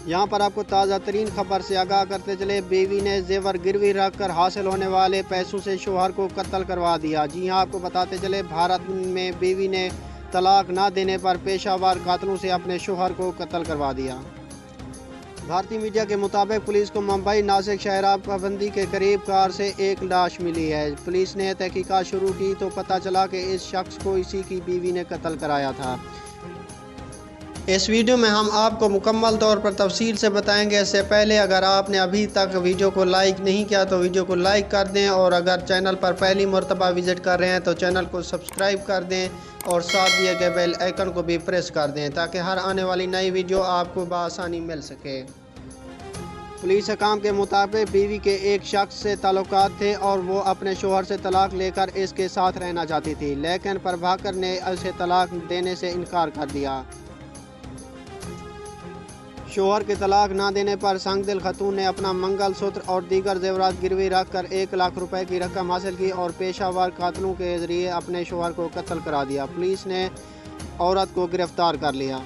یہاں پر آپ کو تازہ ترین خبر سے آگاہ کرتے چلے، بیوی نے زیور گروی رکھ کر حاصل ہونے والے پیسوں سے شوہر کو قتل کروا دیا۔ جی ہاں، آپ کو بتاتے چلے، بھارت میں بیوی نے طلاق نہ دینے پر پیشہ ور قاتلوں سے اپنے شوہر کو قتل کروا دیا۔ بھارتی میڈیا کے مطابق پولیس کو ممبئی ناسک شاہراہ پابندی کے قریب کار سے ایک لاش ملی ہے۔ پولیس نے تحقیقات شروع کی تو پتہ چلا کہ اس شخص کو اسی کی بیوی نے قتل کرایا تھا۔ اس ویڈیو میں ہم آپ کو مکمل طور پر تفصیل سے بتائیں گے۔ اس سے پہلے اگر آپ نے ابھی تک ویڈیو کو لائک نہیں کیا تو ویڈیو کو لائک کر دیں، اور اگر چینل پر پہلی مرتبہ وزٹ کر رہے ہیں تو چینل کو سبسکرائب کر دیں اور ساتھ دیے گئے بیل آئیکن کو بھی پریس کر دیں تاکہ ہر آنے والی نئی ویڈیو آپ کو بآسانی مل سکے۔ پولیس حکام کے مطابق بیوی کے ایک شخص سے تعلقات تھے اور وہ اپنے شوہر سے طلاق لے کر اس کے ساتھ رہنا چاہتی تھی، لیکن پربھاکر نے اسے طلاق دینے سے انکار کر دیا۔ شوہر کے طلاق نہ دینے پر سنگ دل خاتون نے اپنا منگل سوتر اور دیگر زیورات گروی رکھ کر 1 لاکھ روپے کی رقم حاصل کی اور پیشہ ور قاتلوں کے ذریعے اپنے شوہر کو قتل کرا دیا۔ پولیس نے عورت کو گرفتار کر لیا۔